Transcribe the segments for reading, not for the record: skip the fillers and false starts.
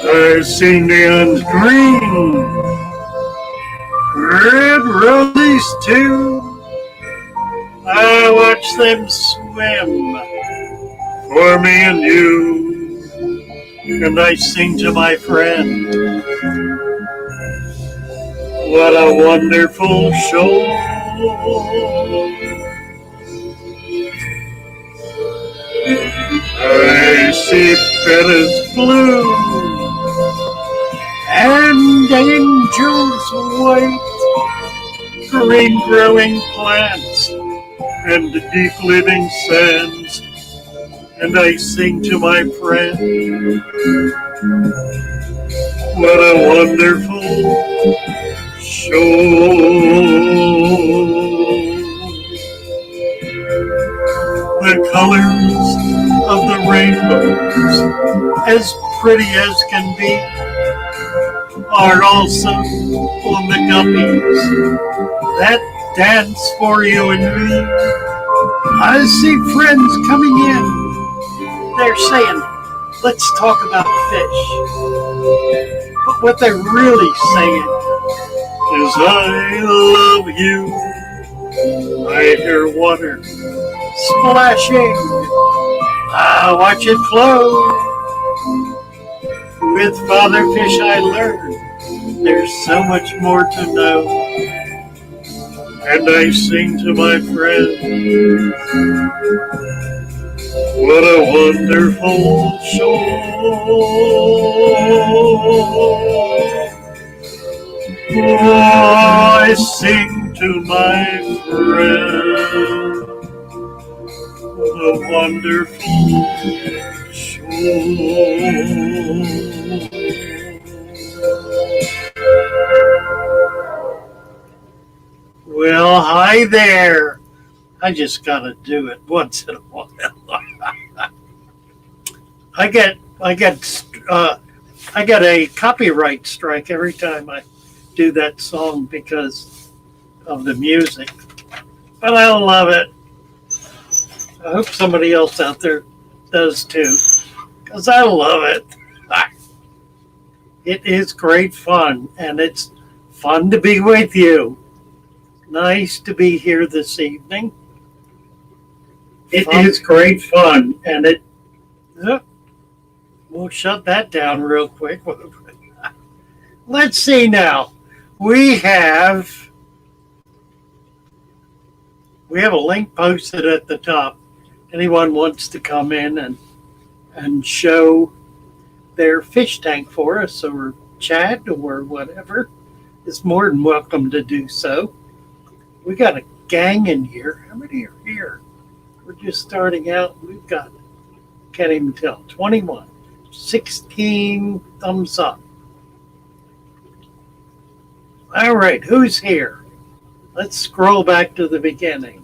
I see neons green, red roses too. I watch them swim for me and you, and I sing to my friend, what a wonderful show. I see feathers blue and angels white, green growing plants and deep living sands, and I sing to my friend, what a wonderful show. The colors of the rainbows, as pretty as can be, are also on the guppies that dance for you and me. I see friends coming in. They're saying, let's talk about fish. But what they're really saying is, I love you. I hear water splashing. I watch it flow. With Father Fish I learn there's so much more to know. And I sing to my friend, what a wonderful show. Oh, I sing to my friend, what a wonderful show. Well, hi there. I just gotta do it once in a while. I get a copyright strike every time I do that song because of the music. But I love it. I hope somebody else out there does too, because I love it. It is great fun, and it's fun to be with you. Nice to be here this evening. It is great fun, and it. We'll shut that down real quick. Let's see now. We have a link posted at the top. Anyone wants to come in and show their fish tank for us, or chat, or whatever, is more than welcome to do so. We got a gang in here. How many are here? We're just starting out. We've got, can't even tell, 21, 16 thumbs up. All right, who's here? Let's scroll back to the beginning.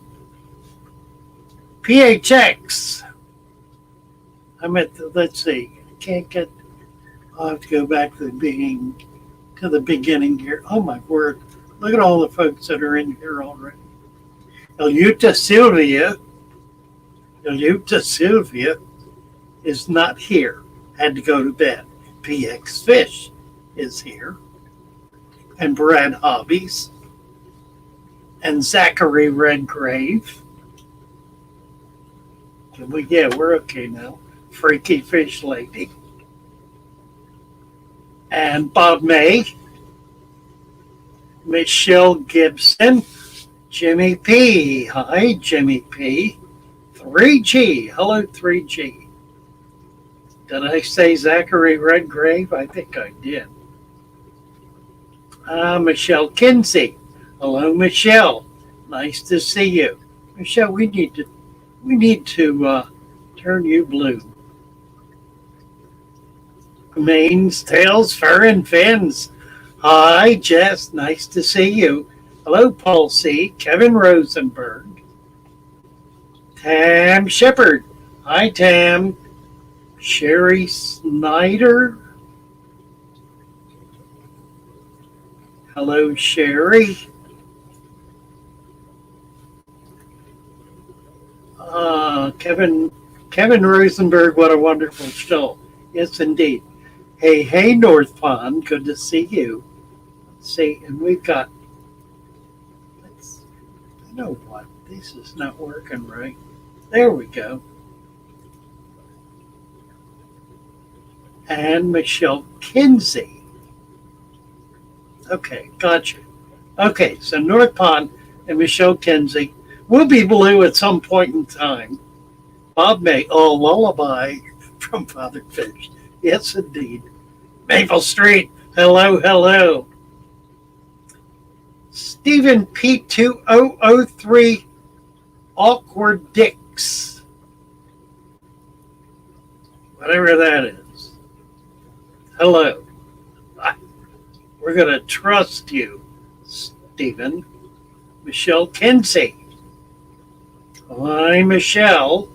PHX. Let's see. I can't get, I'll have to go back to the beginning here. Oh my word. Look at all the folks that are in here already. Iluta Sylvia is not here. Had to go to bed. PX Fish is here. And Brad Hobbies. And Zachary Redgrave. We're okay now. Freaky Fish Lady. And Bob May. Michelle Gibson. Jimmy P. Hi, Jimmy P. 3G. Hello, 3G. Did I say Zachary Redgrave? I think I did. Michelle Kinsey. Hello, Michelle. Nice to see you. Michelle, we need to turn you blue. Manes, tails, fur, and fins. Hi, Jess. Nice to see you. Hello, Paul C. Kevin Rosenberg. Tam Shepard. Hi, Tam. Sherry Snyder. Hello, Sherry. Kevin Rosenberg, what a wonderful show. Yes, indeed. Hey, North Pond, good to see you. See, and we've got, you know what, this is not working right. There we go. And Michelle Kinsey. Okay, gotcha. Okay, so North Pond and Michelle Kinsey will be blue at some point in time. Bob May, oh, lullaby from Father Fish. Yes, indeed. Maple Street, hello. Stephen P2003, Awkward Dicks. Whatever that is. Hello. We're going to trust you, Stephen. Michelle Kinsey. Hi, Michelle.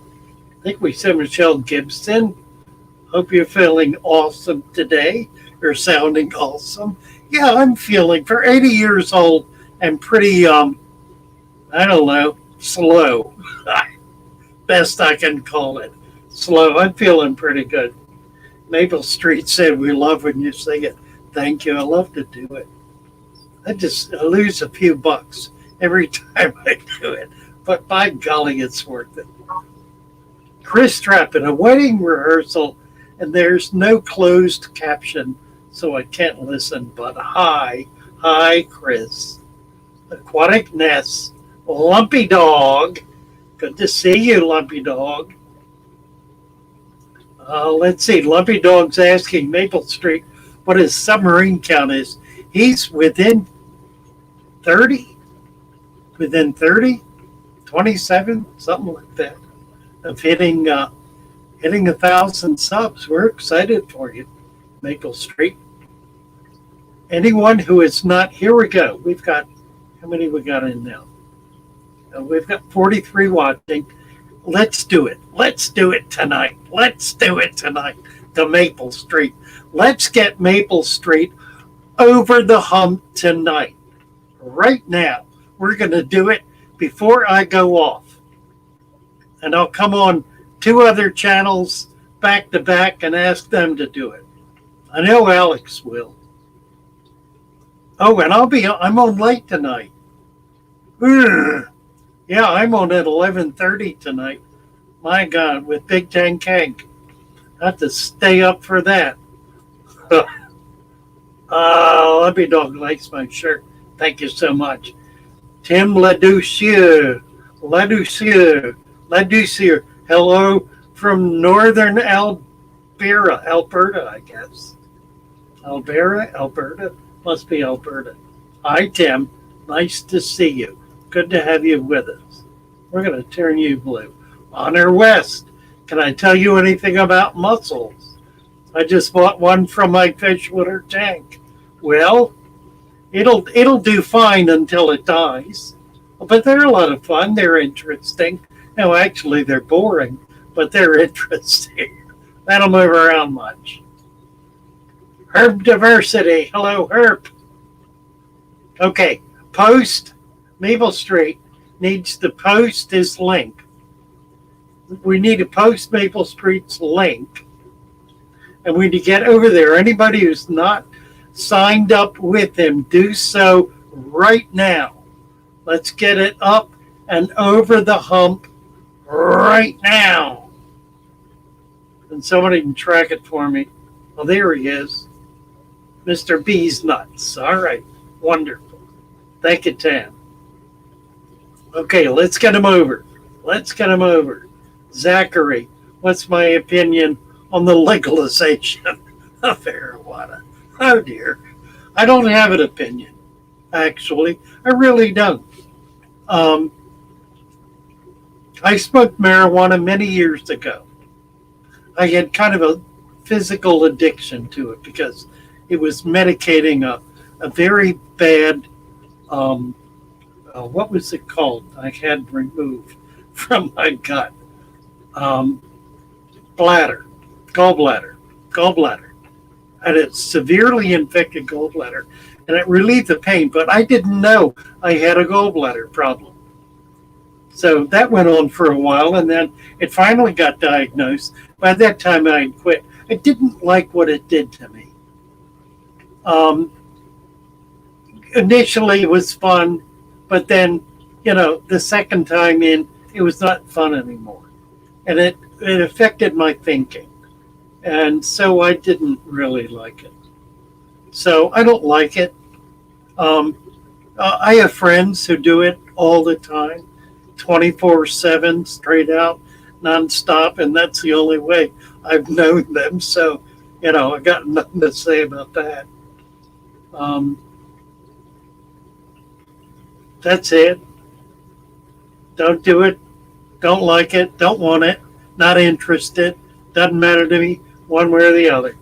I think we said Michelle Gibson. Hope you're feeling awesome today. You're sounding awesome. Yeah, I'm feeling, for 80 years old, and pretty, I don't know, slow. Best I can call it. Slow. I'm feeling pretty good. Maple Street said, we love when you sing it. Thank you. I love to do it. I lose a few bucks every time I do it. But by golly, it's worth it. Chris Trapp in a wedding rehearsal, and there's no closed caption, so I can't listen. But hi, Chris. Aquatic Nest, Lumpy Dog. Good to see you, Lumpy Dog. Let's see. Lumpy Dog's asking Maple Street what his submarine count is. He's within 30? Within 30? 27? Something like that. Of hitting 1,000 subs. We're excited for you, Maple Street. Anyone who is not, here we go. We've got, how many we got in now? We've got 43 watching. Let's do it. Let's do it tonight. Let's do it tonight to Maple Street. Let's get Maple Street over the hump tonight. Right now. We're going to do it before I go off. And I'll come on 2 other channels back to back and ask them to do it. I know Alex will. Oh, and I'm on late tonight. Yeah, I'm on at 11:30 tonight. My God, with Big Tank Hank. I have to stay up for that. Lumpy Dog likes my shirt. Thank you so much. Tim Ladoucieux. Hello from northern Alberta, I guess. Alberta? Must be Alberta. Hi, Tim. Nice to see you. Good to have you with us. We're going to turn you blue. Honor West. Can I tell you anything about mussels? I just bought one from my fish water tank. Well, it'll do fine until it dies. But they're a lot of fun. They're interesting. No, actually, they're boring, but they're interesting. They don't move around much. Herb Diversity. Hello, Herb. Okay, post. Maple Street needs to post his link. We need to post Maple Street's link. And we need to get over there. Anybody who's not signed up with him, do so right now. Let's get it up and over the hump right now. And somebody can track it for me. Well, there he is. Mr. B's Nuts. All right. Wonderful. Thank you, Tam. Okay, let's get him over. Zachary, what's my opinion on the legalization of marijuana? Oh, dear. I don't have an opinion, actually. I really don't. I smoked marijuana many years ago. I had kind of a physical addiction to it because it was medicating a very bad, what was it called? I had removed from my gut. Gallbladder. I had a severely infected gallbladder, and it relieved the pain, but I didn't know I had a gallbladder problem. So that went on for a while, and then it finally got diagnosed. By that time, I had quit. I didn't like what it did to me. Um, Initially, it was fun, but then, the second time in, it was not fun anymore. And it affected my thinking. And so I didn't really like it. So I don't like it. Um, I have friends who do it all the time, 24/7, straight out, nonstop, and that's the only way I've known them. So, I got nothing to say about that. Um, that's it. Don't do it. Don't like it. Don't want it. Not interested. Doesn't matter to me one way or the other.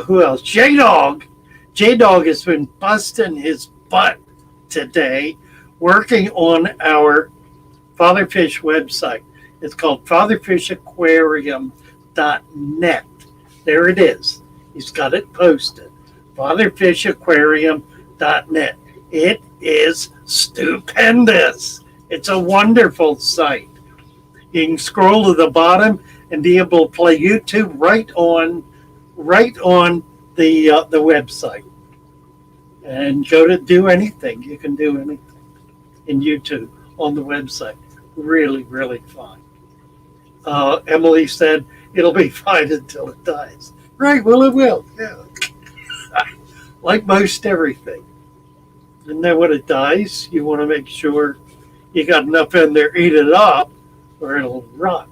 Who else? J-Dog. J-Dog has been busting his butt today working on our Fatherfish website. It's called fatherfishaquarium.net. There it is. He's got it posted. Fatherfishaquarium.net. It is stupendous. It's a wonderful site. You can scroll to the bottom and be able to play YouTube right on the website, and go to do anything. You can do anything in YouTube on the website. Really, really fun. Emily said it'll be fine until it dies. Right, well, it will. Yeah. Like most everything. And then when it dies, you want to make sure you got enough in there, eat it up, or it'll rot.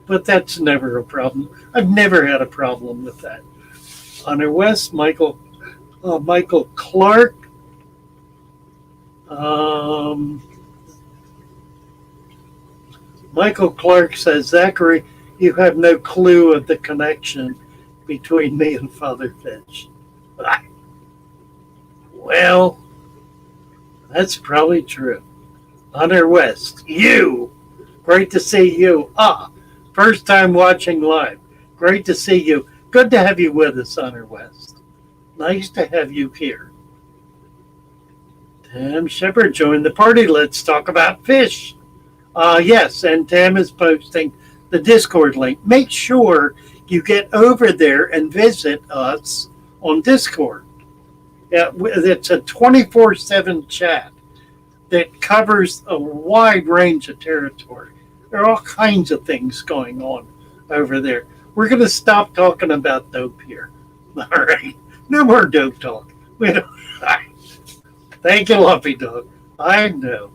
But that's never a problem. I've never had a problem with that. Hunter West, Michael Clark. Michael Clark says, Zachary, you have no clue of the connection between me and Fatherfish. Well, that's probably true. Hunter West, you. Great to see you. First time watching live. Great to see you. Good to have you with us, Hunter West. Nice to have you here. Tam Shepard joined the party. Let's talk about fish. Yes, and Tam is posting the Discord link. Make sure you get over there and visit us on Discord. Yeah, it's a 24/7 chat that covers a wide range of territory. There are all kinds of things going on over there. We're going to stop talking about dope here. All right. No more dope talk. We don't. Thank you, Lumpy Dog. I know.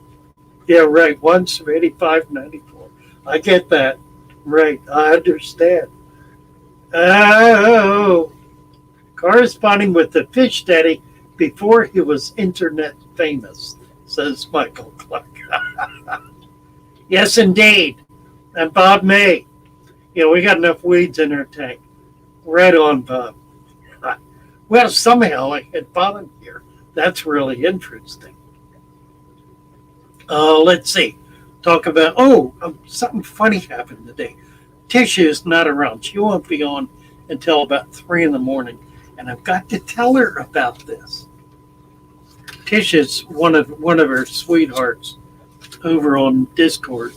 Yeah, right. Once from 85.94. I get that. Right. I understand. Oh. Corresponding with the Fish Daddy before he was internet famous, says Michael Clark. Yes, indeed. And Bob May. We got enough weeds in our tank. Right on, Bob. Well, somehow I had Bob in here. That's really interesting. Let's see. Talk about, something funny happened today. Tisha is not around. She won't be on until about 3 in the morning. And I've got to tell her about this. Tisha's one of her sweethearts over on Discord.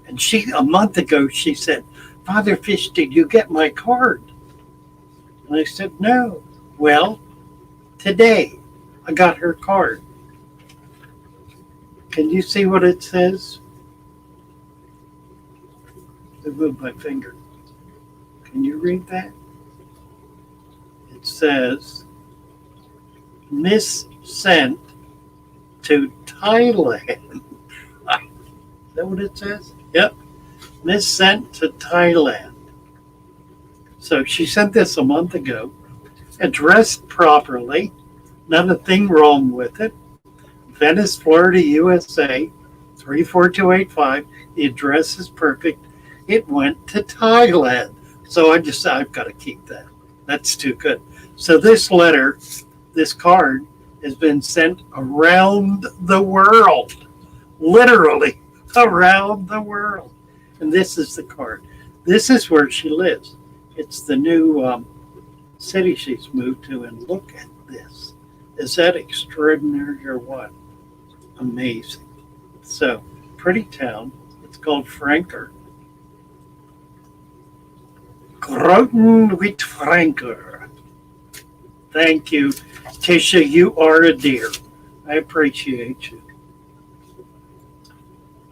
And a month ago, she said, Father Fish, did you get my card? And I said, no. Well, today I got her card. Can you see what it says? I moved my finger. Can you read that? It says, Miss sent to Thailand. Is that what it says? Yep. Miss sent to Thailand. So she sent this a month ago, addressed properly, not a thing wrong with it. Venice, Florida, USA, 34285. The address is perfect. It went to Thailand. So I've got to keep that. That's too good. So this letter, this card, has been sent around the world. Literally around the world. And this is the card. This is where she lives. It's the new city she's moved to. And look at this. Is that extraordinary or what? Amazing. So, pretty town. It's called Franker. Groten with Franker. Thank you, Tisha. You are a dear. I appreciate you.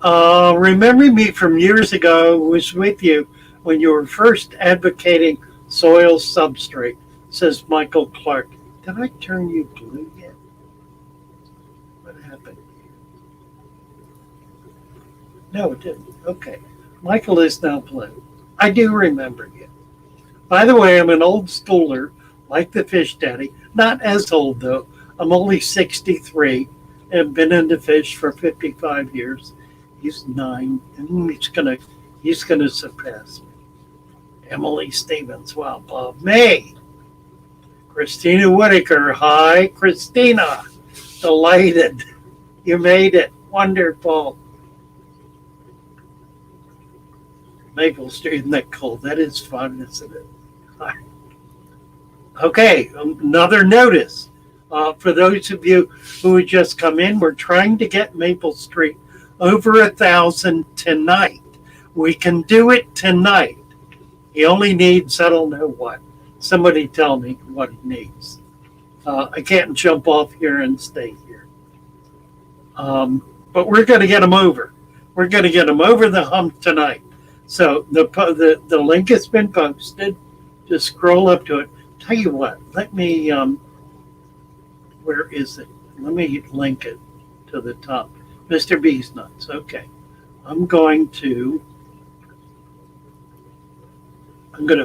Remember me from years ago, was with you when you were first advocating soil substrate, says Michael Clark. Did I turn you blue yet? What happened? No, it didn't. Okay. Michael is now blue. I do remember you. By the way, I'm an old schooler, like the fish daddy. Not as old, though. I'm only 63 and been into fish for 55 years. He's 9, and he's gonna surpass me. Emily Stevens, wow, Bob May. Christina Whitaker, hi, Christina. Delighted. You made it. Wonderful. Maple Street, isn't that cool? That is fun, isn't it? Okay, another notice. For those of you who had just come in, we're trying to get Maple Street over 1,000 tonight. We can do it tonight. He only needs, I don't know what. Somebody tell me what he needs. I can't jump off here and stay here. But we're going to get him over. We're going to get him over the hump tonight. So the link has been posted. Just scroll up to it. Tell you what, let me, where is it? Let me link it to the top. Mr. B's Nuts. Okay. I'm going to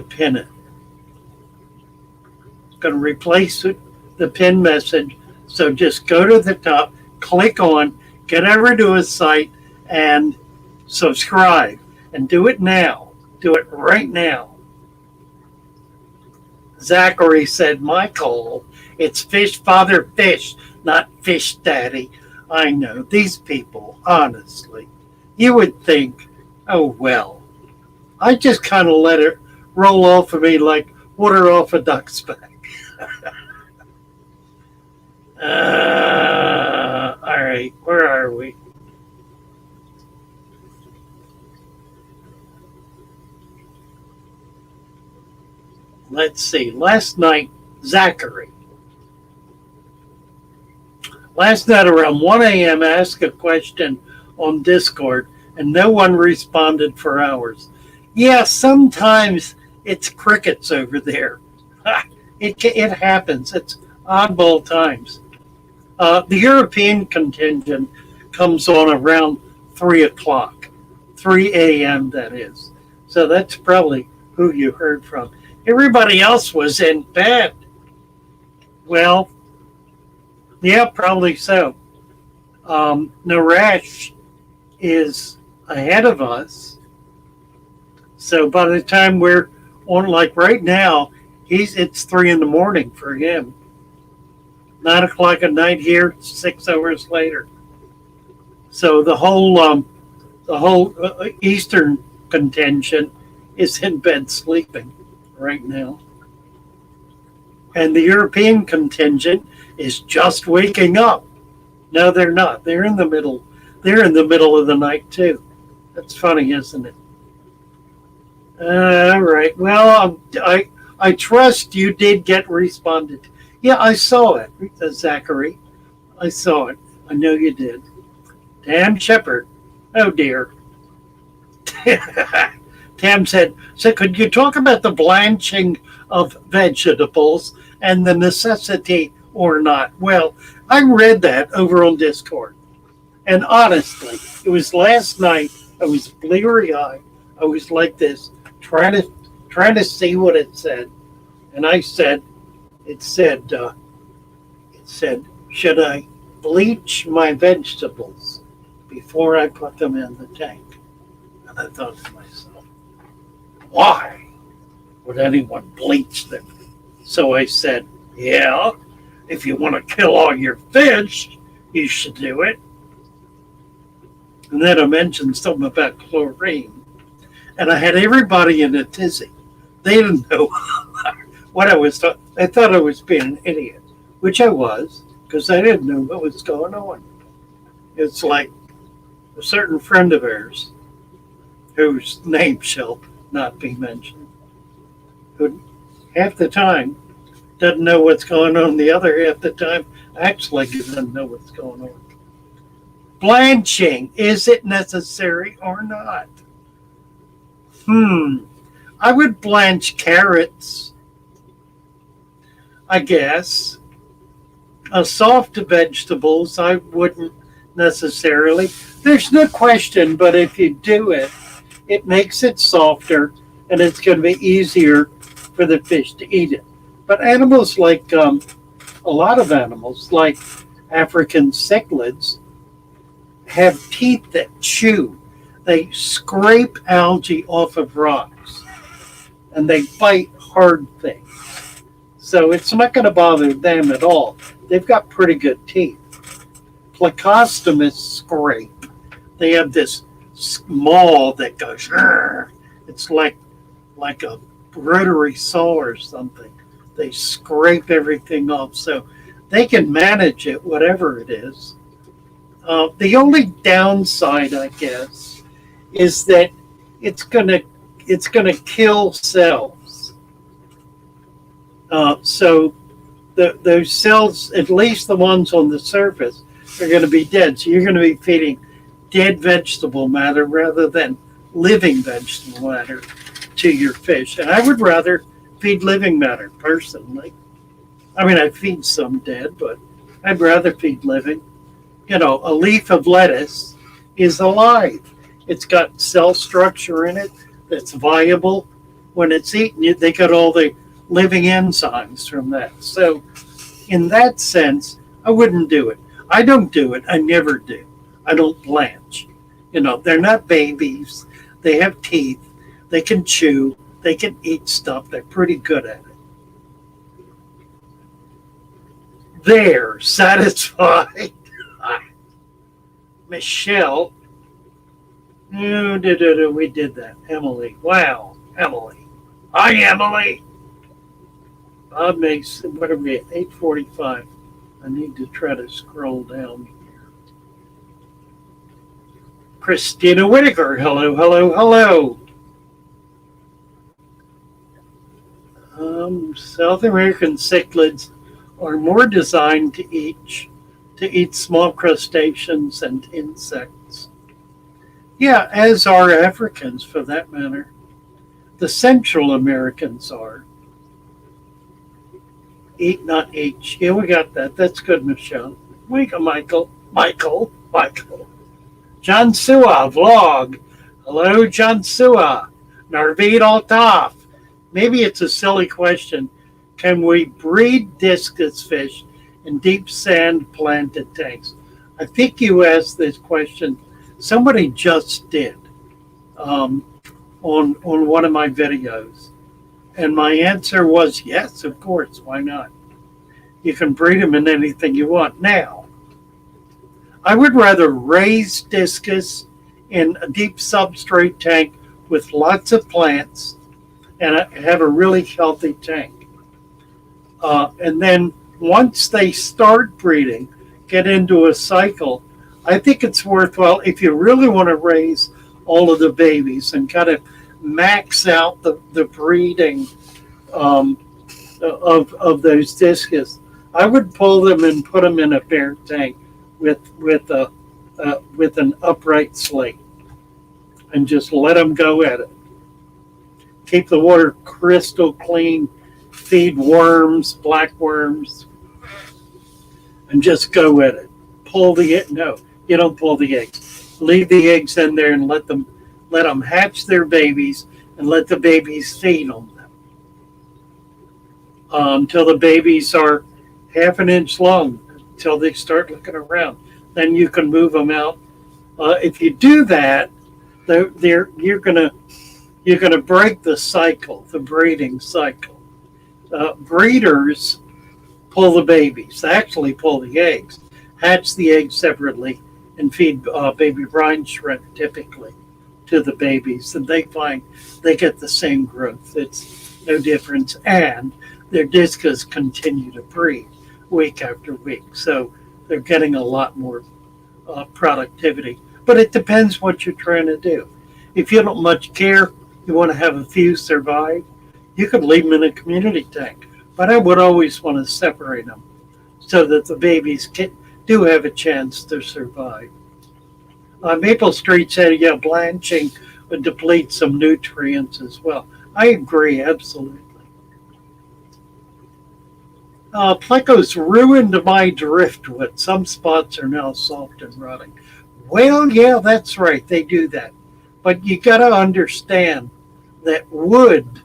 pin it. I'm going to replace it, the pin message. So just go to the top, click on, get over to his site, and subscribe. And do it now. Do it right now. Zachary said, Michael, it's Fish Father Fish, not Fish Daddy. I know, these people, honestly. You would think, oh, well. I just kind of let it roll off of me like water off a duck's back. All right, where are we? Let's see. Last night around 1 a.m., I asked a question on Discord, and no one responded for hours. Yeah, sometimes it's crickets over there. It happens. It's oddball times. The European contingent comes on around 3 o'clock, 3 a.m. that is. So that's probably who you heard from. Everybody else was in bed. Well, yeah, probably so. Naresh is ahead of us. So by the time we're on, like right now, it's 3 a.m. for him. 9 o'clock at night here, 6 hours later. So the whole Eastern contingent is in bed sleeping right now. And the European contingent is just waking up. No, they're not. They're in the middle. They're in the middle of the night too. That's funny, isn't it? All right. Well, I trust you did get responded to. Yeah, I saw it, Zachary. I saw it. I know you did. Tam Shepard. Oh dear. Tam said, so could you talk about the blanching of vegetables and the necessity or not? Well, I read that over on Discord. And honestly, it was last night. I was bleary-eyed. I was like this, trying to see what it said. And it said, should I bleach my vegetables before I put them in the tank? And I thought to myself, why would anyone bleach them? So I said, yeah, if you want to kill all your fish, you should do it. And then I mentioned something about chlorine. And I had everybody in a tizzy. They didn't know what I was talking. They thought I was being an idiot, which I was, because I didn't know what was going on. It's like a certain friend of ours, whose name shall not be mentioned, who half the time doesn't know what's going on, the other half the time actually doesn't know what's going on. Blanching, is it necessary or not? I would blanch carrots, I guess. Soft vegetables, I wouldn't necessarily. There's no question, but if you do it, it makes it softer and it's going to be easier for the fish to eat it. But animals like, a lot of animals, like African cichlids, have teeth that chew. They scrape algae off of rocks and they bite hard things. So it's not going to bother them at all. They've got pretty good teeth. Plecostomus scrape. They have this maw that goes, it's like a rotary saw or something. They scrape everything off. So they can manage it, whatever it is. The only downside, I guess, is that it's gonna kill cells. So those cells, at least the ones on the surface, are going to be dead. So you're going to be feeding dead vegetable matter rather than living vegetable matter to your fish. And I would rather feed living matter personally. I mean, I feed some dead, but I'd rather feed living. You know, a leaf of lettuce is alive. It's got cell structure in it that's viable. When it's eaten, they got all the living enzymes from that. So in that sense, I wouldn't do it. I don't do it. I never do. I don't blanch. You know, they're not babies. They have teeth. They can chew. They can eat stuff. They're pretty good at it. They're satisfied. Michelle. No, we did that. Emily. Wow. Emily. Hi, Emily. Bob makes, what are we at? 8:45. I need to try to scroll down here. Christina Whitaker. Hello, hello, hello. South American cichlids are more designed to eat small crustaceans and insects. Yeah, as are Africans for that matter. The Central Americans are. Eat, not H. Yeah, we got that. That's good, Michelle. We got Michael. John Sua, vlog. Hello, John Sua. Narvid Altaf. Maybe it's a silly question. Can we breed discus fish in deep sand planted tanks? I think you asked this question. Somebody just did on one of my videos. And my answer was yes, of course. Why not? You can breed them in anything you want. Now, I would rather raise discus in a deep substrate tank with lots of plants and have a really healthy tank. And then once they start breeding, get into a cycle, I think it's worthwhile if you really want to raise all of the babies and kind of max out the breeding of those discus. I would pull them and put them in a bare tank with an upright slate and just let them go at it. Keep the water crystal clean, feed worms, black worms, and just go at it. No, you don't pull the eggs. Leave the eggs in there and let them hatch their babies and let the babies feed on them until the babies are half an inch long, until they start looking around. Then you can move them out. If you do that, you're gonna break the cycle, the breeding cycle. Breeders pull the babies. They actually pull the eggs, hatch the eggs separately, and feed baby brine shrimp typically to the babies, and they find they get the same growth. It's no difference, and their discus continue to breed week after week, so they're getting a lot more productivity. But it depends what you're trying to do. If you don't much care, you want to have a few survive, you could leave them in a community tank. But I would always want to separate them so that the babies do have a chance to survive. Maple Street said, yeah, blanching would deplete some nutrients as well. I agree, absolutely. Plecos ruined my driftwood. Some spots are now soft and rotting. Well, yeah, that's right. They do that. But you got to understand that wood,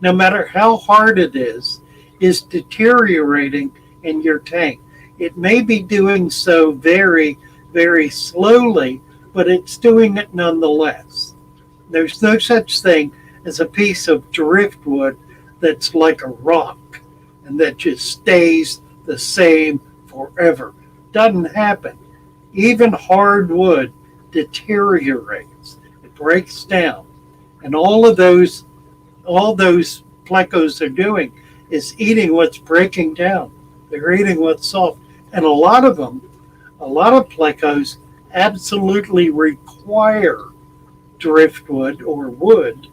no matter how hard it is deteriorating in your tank. It may be doing so very, very slowly, but it's doing it nonetheless. There's no such thing as a piece of driftwood that's like a rock and that just stays the same forever. Doesn't happen. Even hardwood deteriorates. It breaks down. And all those plecos are doing is eating what's breaking down. They're eating what's soft. And a lot of plecos absolutely require driftwood or wood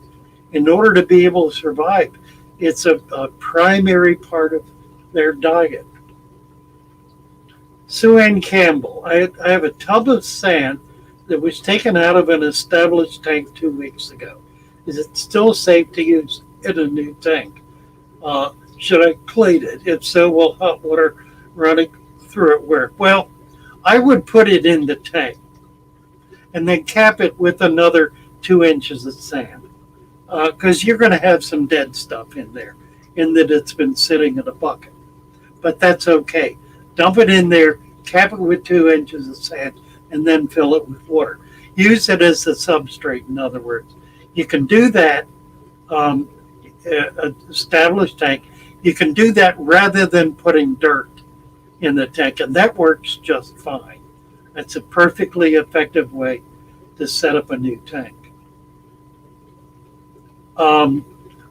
in order to be able to survive. It's a primary part of their diet. Sue Ann Campbell, I have a tub of sand that was taken out of an established tank 2 weeks ago. Is it still safe to use in a new tank? Should I plate it? If so, will hot water running through it work? Well, I would put it in the tank and then cap it with another 2 inches of sand because you're going to have some dead stuff in there in that it's been sitting in a bucket. But that's okay. Dump it in there, cap it with 2 inches of sand, and then fill it with water. Use it as a substrate, in other words. You can do that, established tank. You can do that rather than putting dirt in the tank, and that works just fine. That's a perfectly effective way to set up a new tank.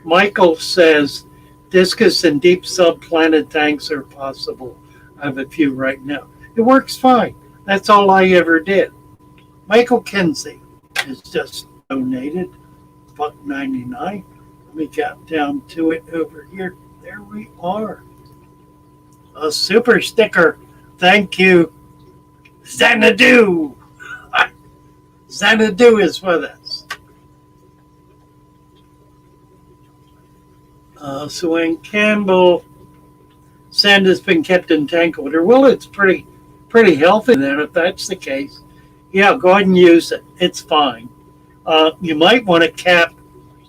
Michael says, Discus and deep sub-planted tanks are possible. I have a few right now. It works fine. That's all I ever did. Michael Kinsey has just donated $1.99. Let me get down to it over here. There we are. A super sticker. Thank you, Xanadu. Xanadu is with us. Sue Campbell. Sand has been kept in tank water. Well, it's pretty healthy then if that's the case. Yeah, go ahead and use it. It's fine. You might want to cap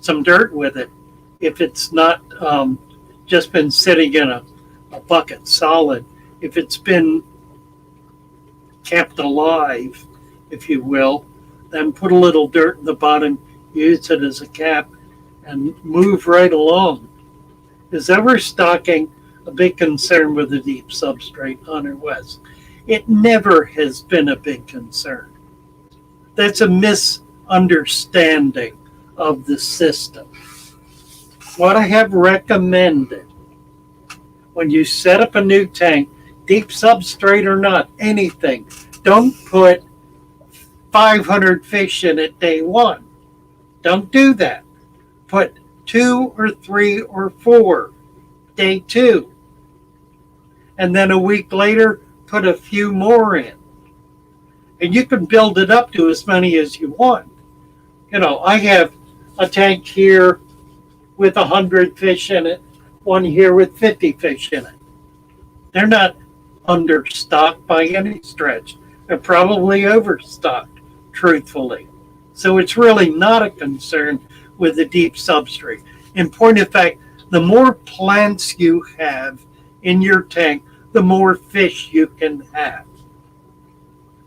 some dirt with it if it's not just been sitting in a bucket solid. If it's been kept alive, if you will, then put a little dirt in the bottom, use it as a cap, and move right along. Is overstocking a big concern with the deep substrate, Hunter West? It never has been a big concern. That's a misunderstanding of the system. What I have recommended when you set up a new tank, deep substrate or not, anything, don't put 500 fish in it day one. Don't do that. Put 2 or 3 or 4 day 2. And then a week later, put a few more in. And you can build it up to as many as you want. You know, I have a tank here with 100 fish in it, one here with 50 fish in it. They're not understocked by any stretch. They're probably overstocked, truthfully. So it's really not a concern with the deep substrate. In point of fact, the more plants you have in your tank, the more fish you can have.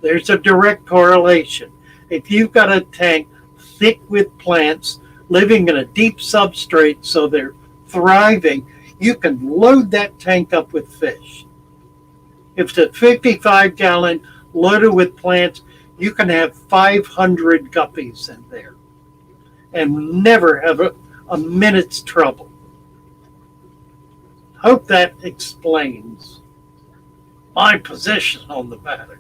There's a direct correlation. If you've got a tank thick with plants living in a deep substrate so they're thriving, you can load that tank up with fish. If it's a 55-gallon loaded with plants, you can have 500 guppies in there and never have a minute's trouble. Hope that explains my position on the matter.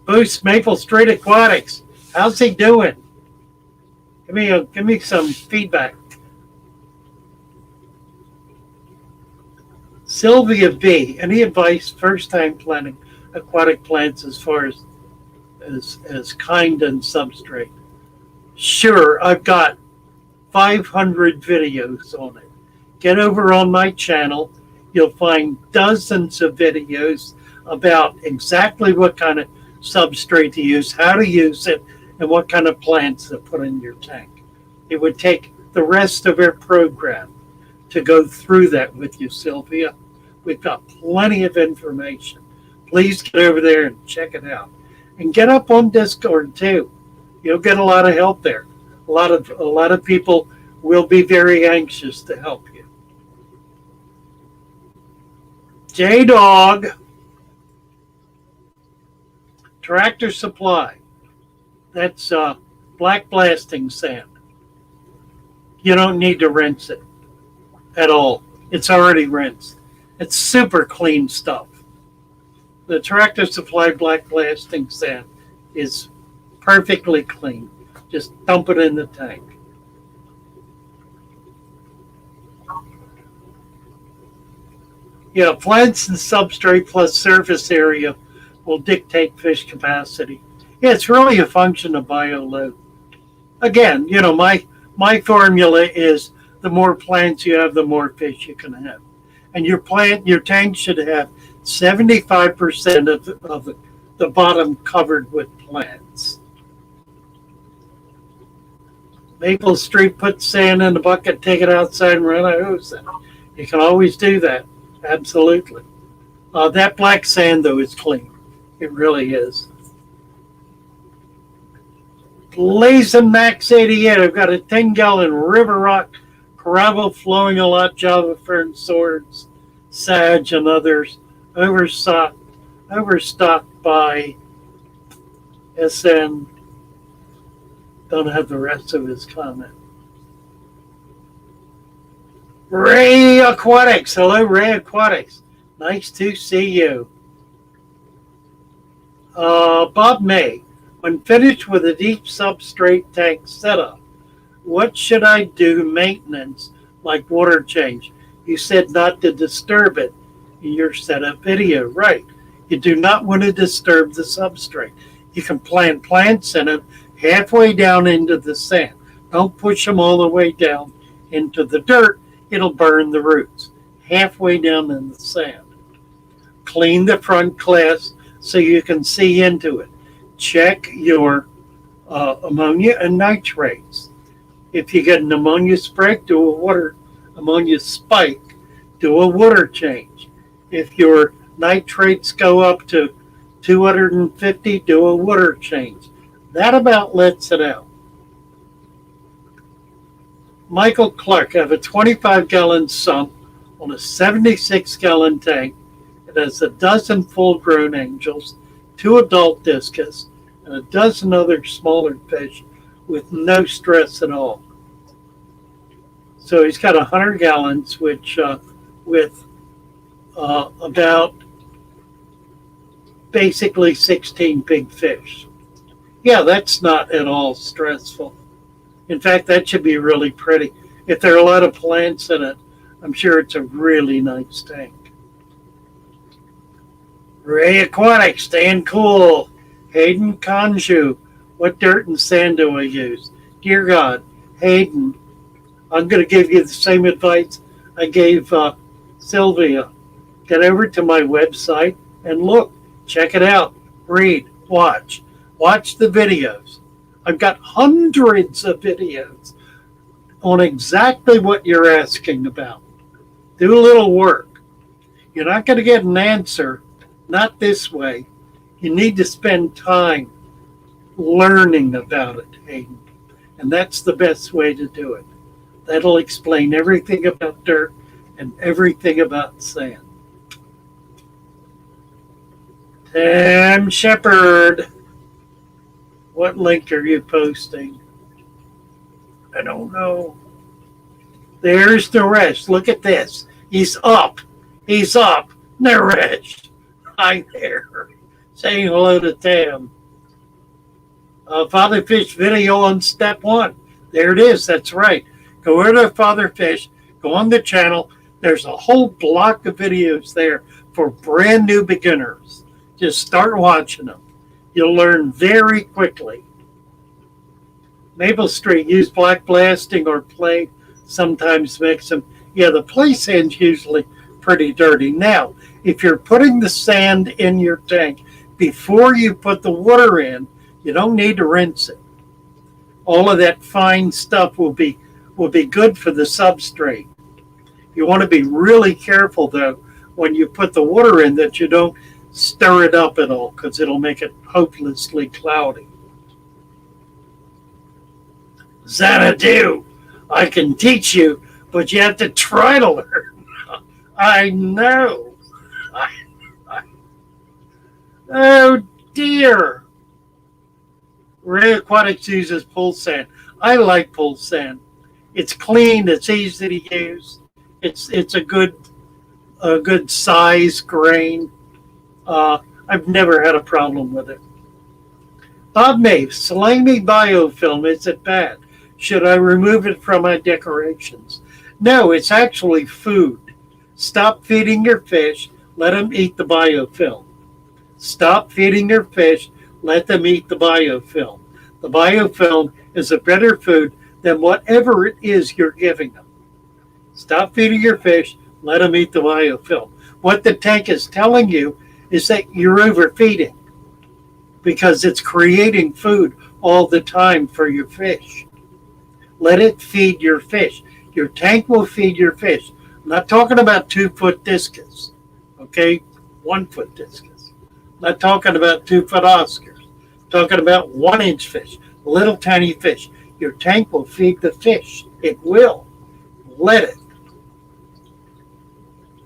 Boost Maple Street Aquatics. How's he doing? Give me some feedback. Sylvia B. Any advice first time planting aquatic plants as far as kind and substrate? Sure, I've got 500 videos on it. Get over on my channel. You'll find dozens of videos about exactly what kind of substrate to use, how to use it, and what kind of plants to put in your tank. It would take the rest of our program to go through that with you, Sylvia. We've got plenty of information. Please get over there and check it out. And get up on Discord too. You'll get a lot of help there. A lot of people will be very anxious to help you. J-Dog. Tractor Supply. That's black blasting sand. You don't need to rinse it at all. It's already rinsed. It's super clean stuff. The Tractor Supply black blasting sand is perfectly clean. Just dump it in the tank. Yeah, plants and substrate plus surface area will dictate fish capacity. Yeah, it's really a function of bioload. Again, my formula is the more plants you have, the more fish you can have. And your tank should have 75% of the bottom covered with plants. Maple Street, put sand in the bucket, take it outside and run a hose in it. You can always do that. Absolutely. That black sand, though, is clean. It really is. Blazing Max 88. I've got a 10-gallon River Rock gravel flowing a lot, Java Fern, Swords, Sage, and others. Overstocked by SN. Don't have the rest of his comment. Ray Aquatics. Hello, Ray Aquatics. Nice to see you. Bob May. When finished with a deep substrate tank setup, what should I do maintenance like water change? You said not to disturb it in your setup video. Right. You do not want to disturb the substrate. You can plant plants in it halfway down into the sand. Don't push them all the way down into the dirt. It'll burn the roots. Halfway down in the sand. Clean the front glass so you can see into it. Check your ammonia and nitrates. If you get an ammonia spike, do a water change. If your nitrates go up to 250, do a water change. That about lets it out. Michael Clark, I have a 25-gallon sump on a 76-gallon tank. It has a dozen full-grown angels, 2 adult discus, and a dozen other smaller fish with no stress at all. So he's got 100 gallons, which with about basically 16 big fish. Yeah, that's not at all stressful. In fact, that should be really pretty. If there are a lot of plants in it, I'm sure it's a really nice tank. Ray Aquatics, staying cool. Hayden Kanju, what dirt and sand do I use? Dear God, Hayden, I'm going to give you the same advice I gave Sylvia. Get over to my website and look, check it out, read, watch the videos. I've got hundreds of videos on exactly what you're asking about. Do a little work. You're not going to get an answer, not this way. You need to spend time learning about it, Hayden. And that's the best way to do it. That'll explain everything about dirt and everything about sand. Tim Shepard, what link are you posting? I don't know. There's Naresh. Look at this. He's up. Naresh. Hi there. Saying hello to Tam. Father Fish video on step 1. There it is. That's right. Go over to Father Fish. Go on the channel. There's a whole block of videos there for brand new beginners. Just start watching them. You'll learn very quickly. Maple Street, use black blasting or clay. Sometimes mix them. Yeah, the clay sand's usually pretty dirty. Now, if you're putting the sand in your tank before you put the water in, you don't need to rinse it. All of that fine stuff will be good for the substrate. You want to be really careful, though, when you put the water in that you don't stir it up at all, because it'll make it hopelessly cloudy. Xanadu, I can teach you, but you have to try to learn. I know. Oh, dear. Ray Aquatics uses pool sand. I like pool sand. It's clean. It's easy to use. It's a good size grain. I've never had a problem with it. Bob Maeve, slimy biofilm, is it bad? Should I remove it from my decorations? No, it's actually food. Stop feeding your fish. Let them eat the biofilm. Stop feeding your fish. Let them eat the biofilm. The biofilm is a better food than whatever it is you're giving them. Stop feeding your fish. Let them eat the biofilm. What the tank is telling you is that you're overfeeding because it's creating food all the time for your fish. Let it feed your fish. Your tank will feed your fish. I'm not talking about 2-foot discus, okay? 1-foot discus. I'm not talking about 2-foot Oscars. I'm talking about 1-inch fish, little tiny fish. Your tank will feed the fish. It will. Let it.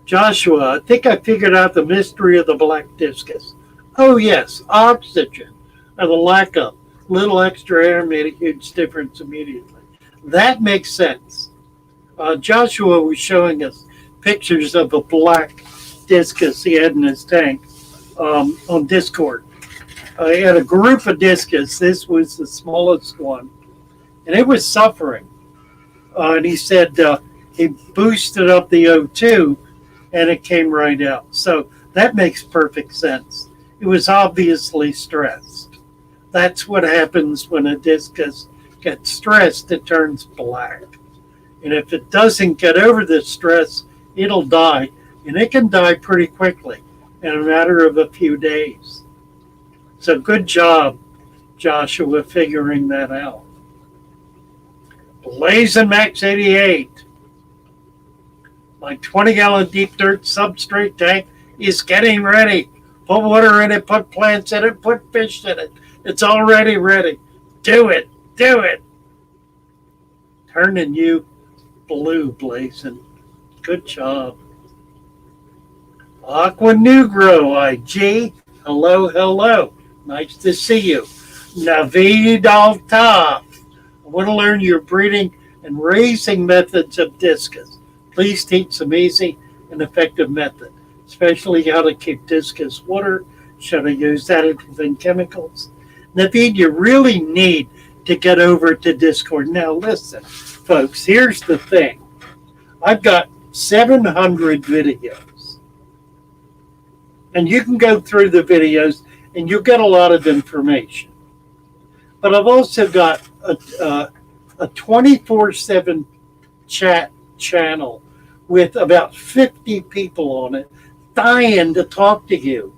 Joshua, I think I figured out the mystery of the black discus. Oh, yes, oxygen, or the lack of. Little extra air made a huge difference immediately. That makes sense. Joshua was showing us pictures of a black discus he had in his tank on Discord. He had a group of discus. This was the smallest one, and it was suffering. And he said he boosted up the O2, and it came right out. So that makes perfect sense. It was obviously stressed. That's what happens when a discus gets stressed. It turns black. And if it doesn't get over the stress, it'll die. And it can die pretty quickly in a matter of a few days. So good job, Joshua, figuring that out. Blazing Max 88. My 20-gallon deep dirt substrate tank is getting ready. Put water in it, put plants in it, put fish in it. It's already ready. Do it. Do it. Turning you blue, Blazing. Good job. Aqua Negro IG. Hello, hello. Nice to see you. Navid Altaf. I want to learn your breeding and raising methods of discus. Please teach some easy and effective method, especially how to keep discus water. Should I use additive and chemicals? Navid, you really need to get over to Discord. Now listen, folks, here's the thing. I've got 700 videos. And you can go through the videos and you'll get a lot of information. But I've also got a 24/7 chat channel with about 50 people on it, dying to talk to you,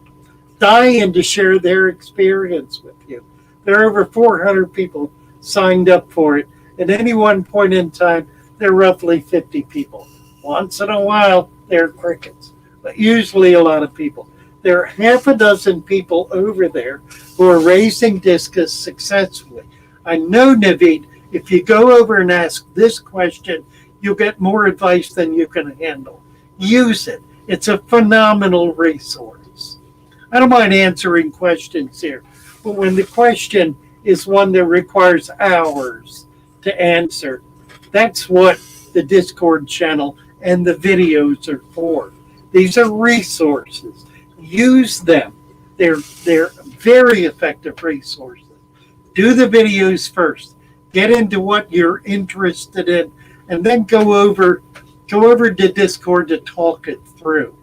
dying to share their experience with you. There are over 400 people signed up for it. At any one point in time, there are roughly 50 people. Once in a while, there are crickets, but usually a lot of people. There are half a dozen people over there who are raising discus successfully. I know, Naveed, if you go over and ask this question, you'll get more advice than you can handle. Use it. It's a phenomenal resource. I don't mind answering questions here, but when the question is one that requires hours to answer, that's what the Discord channel and the videos are for. These are resources. Use them. They're very effective resources. Do the videos first. Get into what you're interested in, and then go over to Discord to talk it through.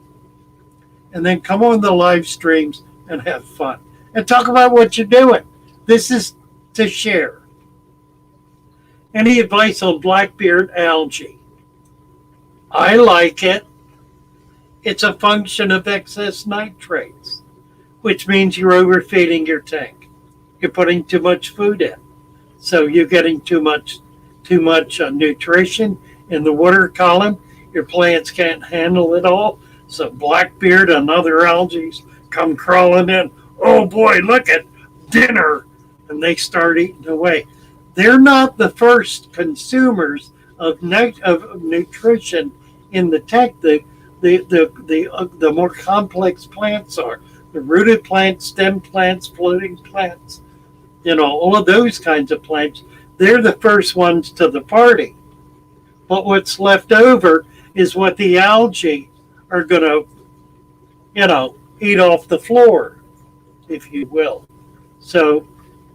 And then come on the live streams and have fun. And talk about what you're doing. This is to share. Any advice on blackbeard algae? I like it. It's a function of excess nitrates, which means you're overfeeding your tank. You're putting too much food in. So you're getting too much nutrition in the water column. Your plants can't handle it all. So blackbeard and other algae come crawling in. Oh boy, look at dinner. And they start eating away. They're not the first consumers of nutrition in the tank. The more complex plants are. The rooted plants, stem plants, floating plants, all of those kinds of plants, they're the first ones to the party. But what's left over is what the algae are going to, eat off the floor, if you will. So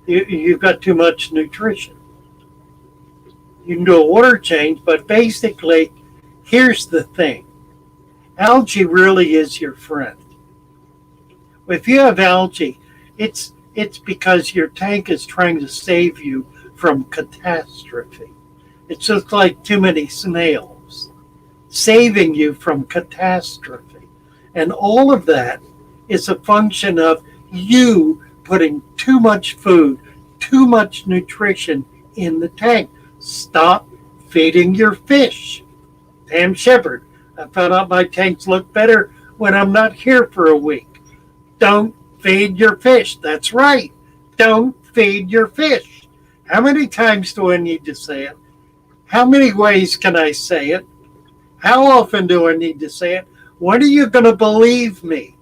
you've got too much nutrition. You can do a water change, but basically, here's the thing. Algae really is your friend. If you have algae, it's because your tank is trying to save you from catastrophe. It's just like too many snails, saving you from catastrophe. And all of that is a function of you putting too much food, too much nutrition in the tank. Stop feeding your fish. Pam Shepard, I found out my tanks look better when I'm not here for a week. Don't feed your fish. That's right. Don't feed your fish. How many times do I need to say it? How many ways can I say it? How often do I need to say it? When are you going to believe me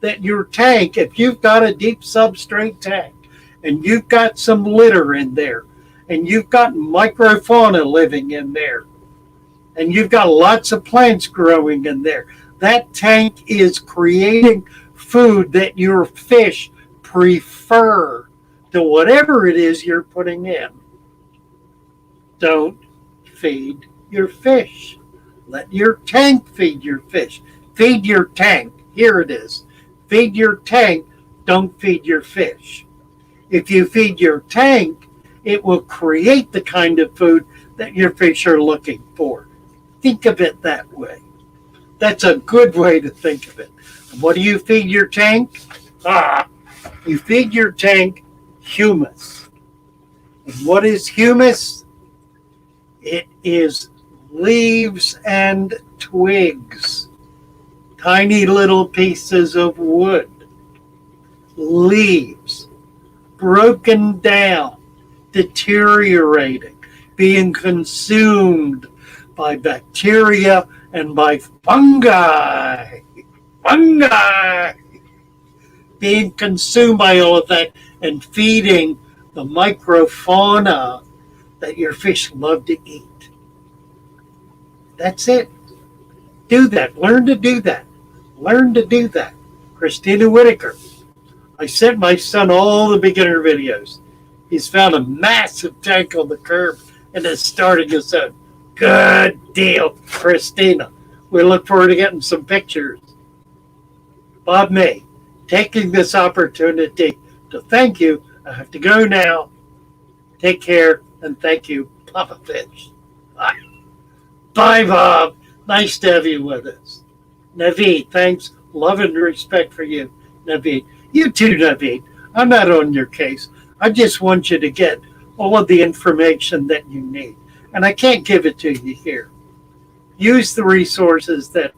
that your tank, if you've got a deep substrate tank and you've got some litter in there and you've got microfauna living in there and you've got lots of plants growing in there, that tank is creating food that your fish prefer to whatever it is you're putting in. Don't feed your fish. Let your tank feed your fish. Feed your tank. Here it is. Feed your tank. Don't feed your fish. If you feed your tank, it will create the kind of food that your fish are looking for. Think of it that way. That's a good way to think of it. What do you feed your tank? You feed your tank humus. And what is humus? It is leaves and twigs. Tiny little pieces of wood. Leaves. Broken down. Deteriorating. Being consumed by bacteria and by fungi. Being consumed by all of that and feeding the microfauna that your fish love to eat. That's it. Do that. Learn to do that. Learn to do that. Christina Whitaker. I sent my son all the beginner videos. He's found a massive tank on the curb and is starting his own. Good deal, Christina. We look forward to getting some pictures. Bob May, taking this opportunity to thank you. I have to go now. Take care, and thank you, Papa Fish. Bye. Bye, Bob. Nice to have you with us. Naveed, thanks. Love and respect for you, Naveed. You too, Naveed. I'm not on your case. I just want you to get all of the information that you need. And I can't give it to you here. Use the resources that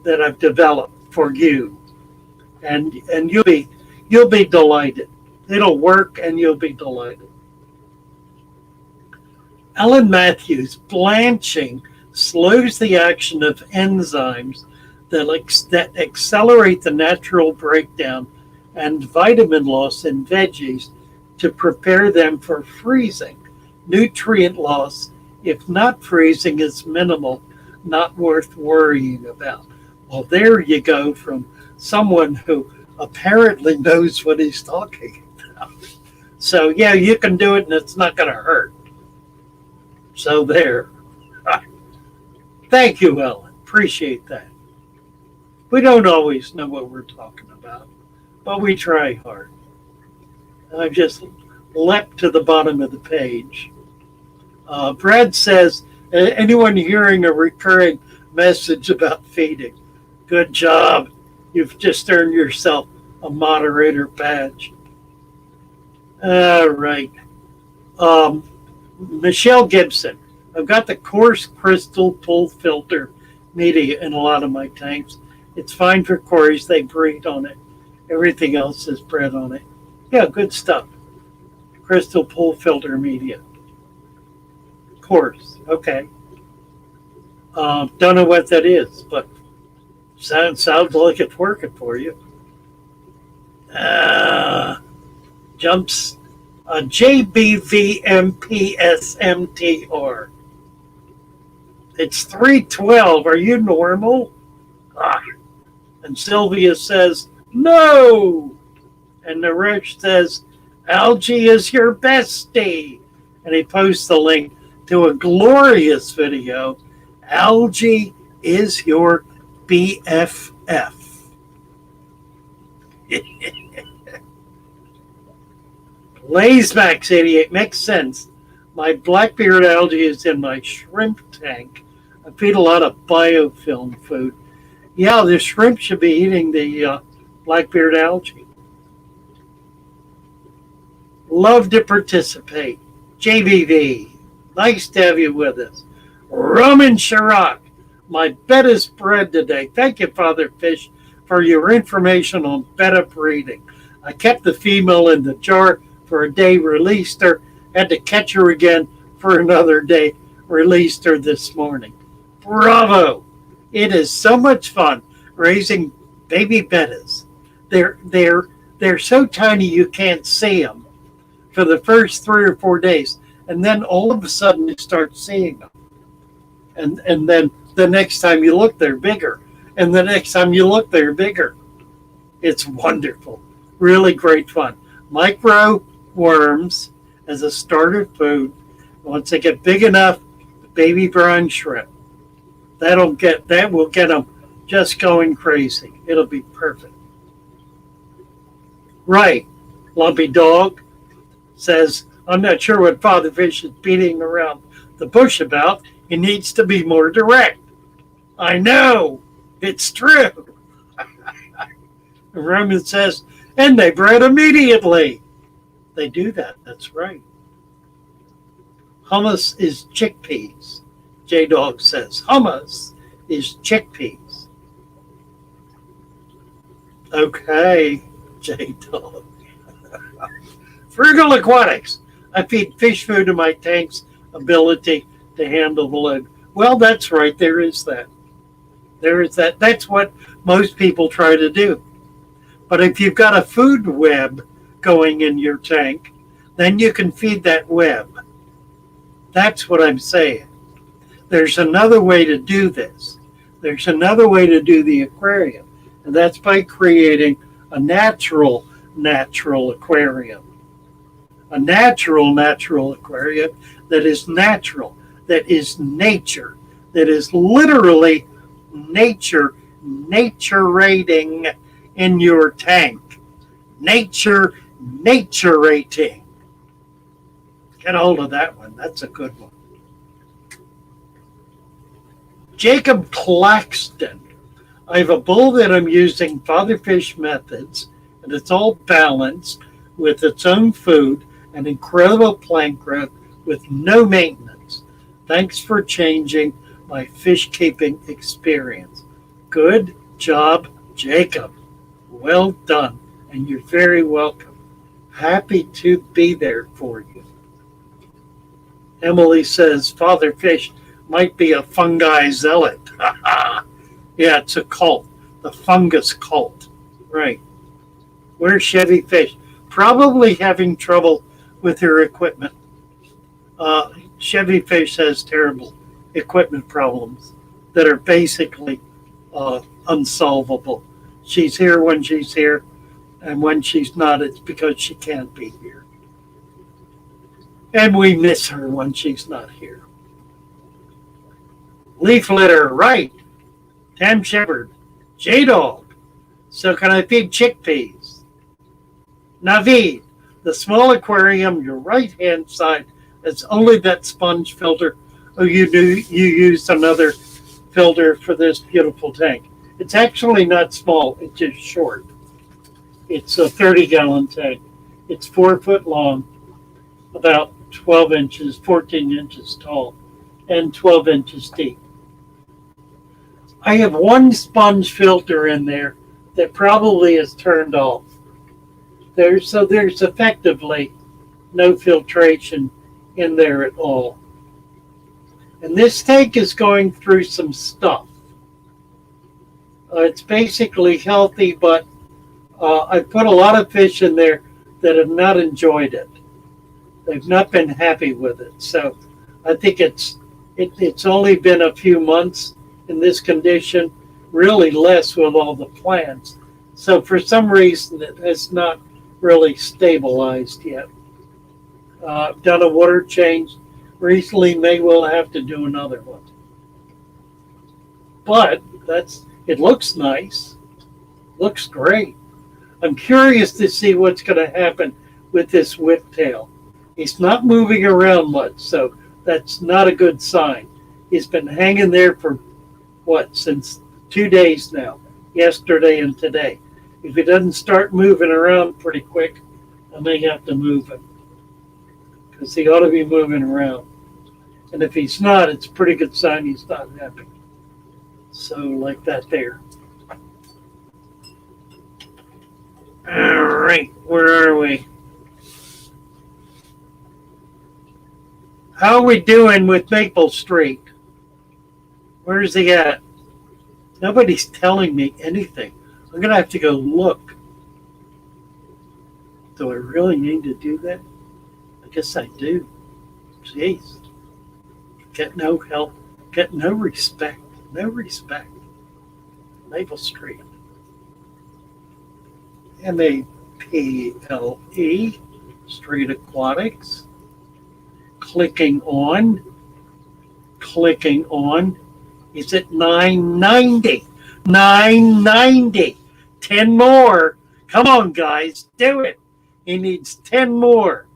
I've developed for you. And you'll be delighted. It'll work and you'll be delighted. Ellen Matthews, blanching slows the action of enzymes that accelerate the natural breakdown and vitamin loss in veggies to prepare them for freezing. Nutrient loss, if not freezing, is minimal, not worth worrying about. Well, there you go from someone who apparently knows what he's talking about. So yeah, you can do it and it's not going to hurt. So there. Thank you, Ellen. Appreciate that. We don't always know what we're talking about, but we try hard. I've just leapt to the bottom of the page. Brad says, anyone hearing a recurring message about feeding? Good job. You've just earned yourself a moderator badge. All right. Michelle Gibson. I've got the coarse crystal pull filter media in a lot of my tanks. It's fine for quarries. They breed on it. Everything else is bred on it. Yeah, good stuff. Crystal pull filter media. Coarse. Okay. Don't know what that is, but sounds like it's working for you. Jumps. JBVMPSMTR. It's 312. Are you normal? And Sylvia says, no. And Naresh says, algae is your bestie. And he posts a link to a glorious video. Algae is your BFF. LazeMax88 makes sense. My blackbeard algae is in my shrimp tank. I feed a lot of biofilm food. Yeah, the shrimp should be eating the blackbeard algae. Love to participate. JBV, nice to have you with us. Roman Chirac, my betta is bred today. Thank you, Father Fish, for your information on betta breeding. I kept the female in the jar for a day, released her, had to catch her again for another day, released her this morning. Bravo! It is so much fun raising baby bettas. They're so tiny you can't see them for the first 3 or 4 days, and then all of a sudden you start seeing them. And then the next time you look, they're bigger. And the next time you look, they're bigger. It's wonderful. Really great fun. Micro worms as a starter food. Once they get big enough, baby brine shrimp. That will get them just going crazy. It'll be perfect. Right. Lumpy Dog says, I'm not sure what Father Fish is beating around the bush about. He needs to be more direct. I know. It's true. Roman says, and they bred immediately. They do that. That's right. Hummus is chickpeas. J-Dog says, hummus is chickpeas. Okay, J-Dog. Frugal Aquatics. I feed fish food to my tank's ability to handle the load. Well, that's right. There is that. There is that. That's what most people try to do. But if you've got a food web going in your tank, then you can feed that web. That's what I'm saying. There's another way to do this. There's another way to do the aquarium, and that's by creating a natural aquarium. A natural aquarium that is natural, that is nature, that is literally naturating in your tank. Naturating. Get a hold of that one. That's a good one. Jacob Claxton. I have a bowl that I'm using Father Fish methods, and it's all balanced with its own food and incredible plant growth with no maintenance. Thanks for changing my fish keeping experience. Good job, Jacob. Well done, and you're very welcome. Happy to be there for you. Emily says Father Fish might be a fungi zealot. Yeah, it's a cult, the fungus cult. Right. Where's Chevy Fish? Probably having trouble with her equipment. Chevy Fish has terrible equipment problems that are basically unsolvable. She's here when she's here. And when she's not, it's because she can't be here. And we miss her when she's not here. Leaf litter, right. Tam Shepherd. J-Dog. So can I feed chickpeas? Naveed. The small aquarium, your right-hand side, is only that sponge filter. Oh, you used another filter for this beautiful tank. It's actually not small. It's just short. It's a 30-gallon tank. It's 4 foot long, about 12 inches, 14 inches tall, and 12 inches deep. I have one sponge filter in there that probably is turned off. There's effectively no filtration in there at all. And this tank is going through some stuff. It's basically healthy, but I put a lot of fish in there that have not enjoyed it. They've not been happy with it. So I think it's only been a few months in this condition, really less with all the plants. So for some reason it has not really stabilized yet. I've done a water change recently, may well have to do another one. But it looks nice, looks great. I'm curious to see what's going to happen with this whiptail. He's not moving around much, so that's not a good sign. He's been hanging there for since 2 days now, yesterday and today. If he doesn't start moving around pretty quick, I may have to move him, because he ought to be moving around. And if he's not, it's a pretty good sign he's not happy. So like that there. All right, where are we? How are we doing with Maple Street? Where's he at? Nobody's telling me anything. I'm going to have to go look. Do I really need to do that? I guess I do. Jeez. Get no help. Get no respect. No respect. Maple Street. MAPLE. Street Aquatics. Clicking on. Is it 990? 990. 10 more. Come on, guys. Do it. He needs 10 more.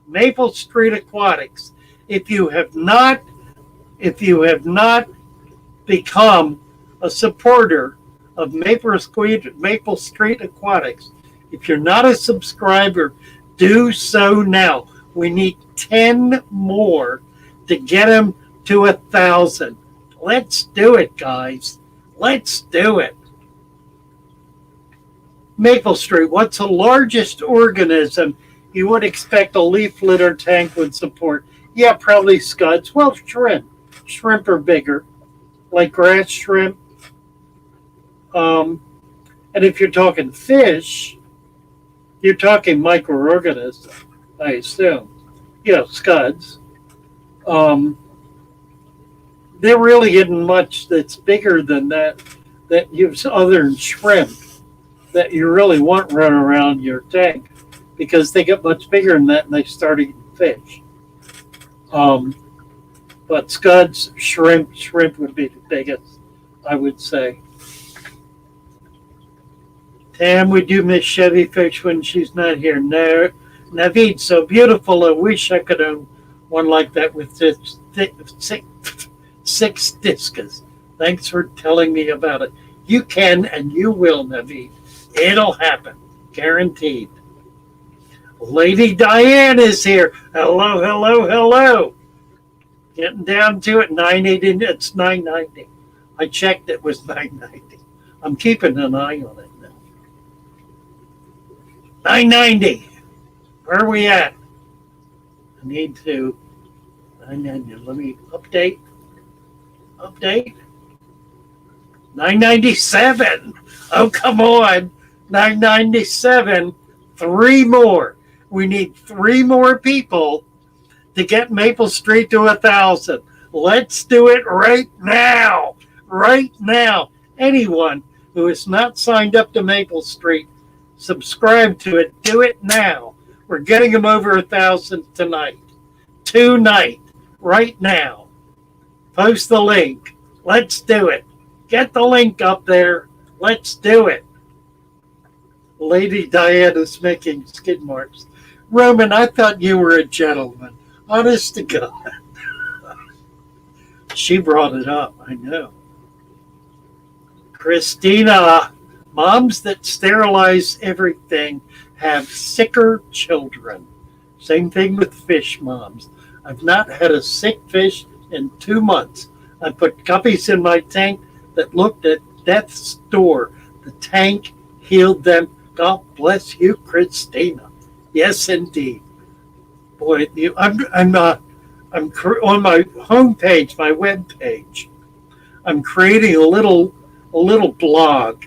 Maple Street Aquatics. If you have not become a supporter of Maple Street Aquatics, if you're not a subscriber, do so now. We need 10 more to get him to 1,000. Let's do it, guys. Let's do it. Maple Street, what's the largest organism you would expect a leaf litter tank would support? Yeah, probably scuds. Well, shrimp. Shrimp are bigger, like grass shrimp. And if you're talking fish, you're talking microorganisms, I assume. Yeah, scuds. There really isn't much that's bigger than that other than shrimp that you really want running around your tank, because they get much bigger than that and they start eating fish. But scuds, shrimp would be the biggest, I would say. Tam, we do miss Chevy Fish when she's not here. No, Naveed, so beautiful. I wish I could own one like that with six discus. Thanks for telling me about it. You can and you will, Naveed. It'll happen. Guaranteed. Lady Diane is here. Hello, hello, hello. Getting down to it. 980. It's 990. I checked, it was 990. I'm keeping an eye on it now. 990. Where are we at? I need to. 990. Let me update. 997. Oh, come on. 997. 3 more. We need 3 more people to get Maple Street to 1,000. Let's do it right now. Right now. Anyone who is not signed up to Maple Street, Subscribe to it. Do it now. We're getting them over 1,000 tonight, right now. Post the link. Let's do it. Get the link up there. Let's do it. Lady Diana's making skid marks. Roman, I thought you were a gentleman. Honest to God. She brought it up, I know. Christina, moms that sterilize everything have sicker children. Same thing with fish moms. I've not had a sick fish in 2 months. I put guppies in my tank that looked at death's door. The tank healed them. God bless you, Christina. Yes, indeed. Boy, I'm on my homepage, my web page. I'm creating a little blog,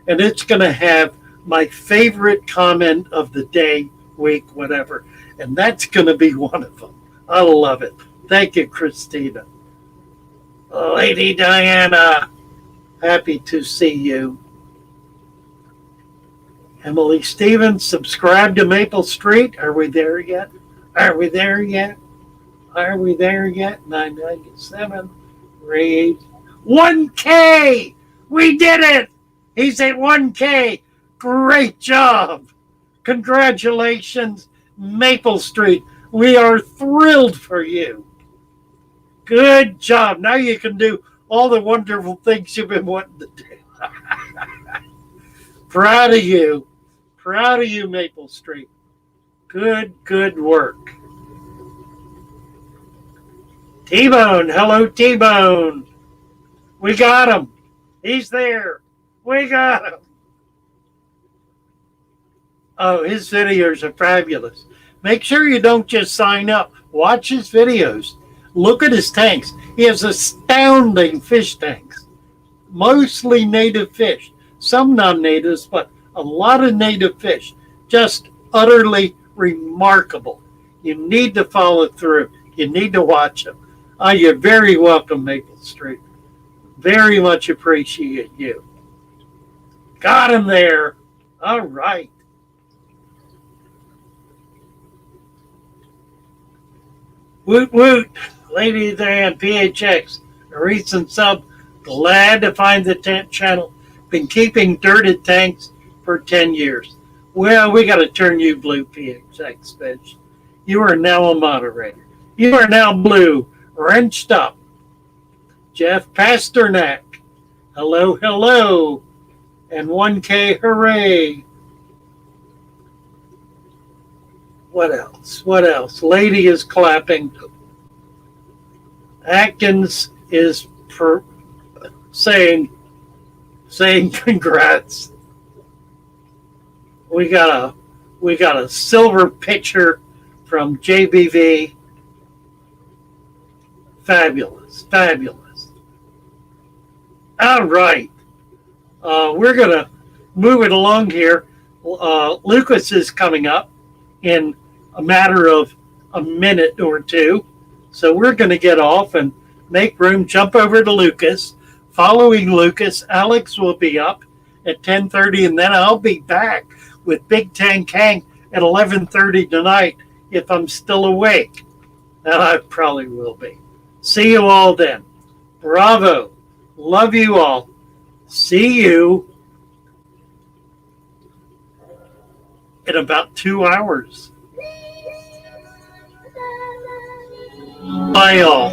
and it's going to have my favorite comment of the day, week, whatever, and that's going to be one of them. I love it. Thank you, Christina. Lady Diana, happy to see you. Emily Stevens, subscribe to Maple Street. Are we there yet? Are we there yet? Are we there yet? 997. Read. 1K! We did it! He's at 1K. Great job. Congratulations, Maple Street. We are thrilled for you. Good job. Now you can do all the wonderful things you've been wanting to do. Proud of you. Proud of you, Maple Street. Good work. T-Bone. Hello, T-Bone. We got him. He's there. We got him. Oh, his videos are fabulous. Make sure you don't just sign up. Watch his videos. Look at his tanks. He has astounding fish tanks. Mostly native fish. Some non-natives, but a lot of native fish. Just utterly remarkable. You need to follow through. You need to watch them. You're very welcome, Maple Street. Very much appreciate you. Got him there. All right. Woot woot. Lady Diane PHX. A recent sub. Glad to find the tent channel. Been keeping dirted tanks for 10 years. Well, we got to turn you blue, PHX bitch. You are now a moderator. You are now blue. Wrenched up. Jeff Pasternak. Hello, hello. And 1K, hooray. What else? What else? Lady is clapping. Atkins is saying congrats. We got a silver picture from JBV. Fabulous. All right. We're going to move it along here. Lucas is coming up in a matter of a minute or two. So we're going to get off and make room, jump over to Lucas. Following Lucas, Alex will be up at 10:30, and then I'll be back with Big Tank Hank at 11:30 tonight if I'm still awake. And I probably will be. See you all then. Bravo. Love you all. See you in about 2 hours. Bye, all.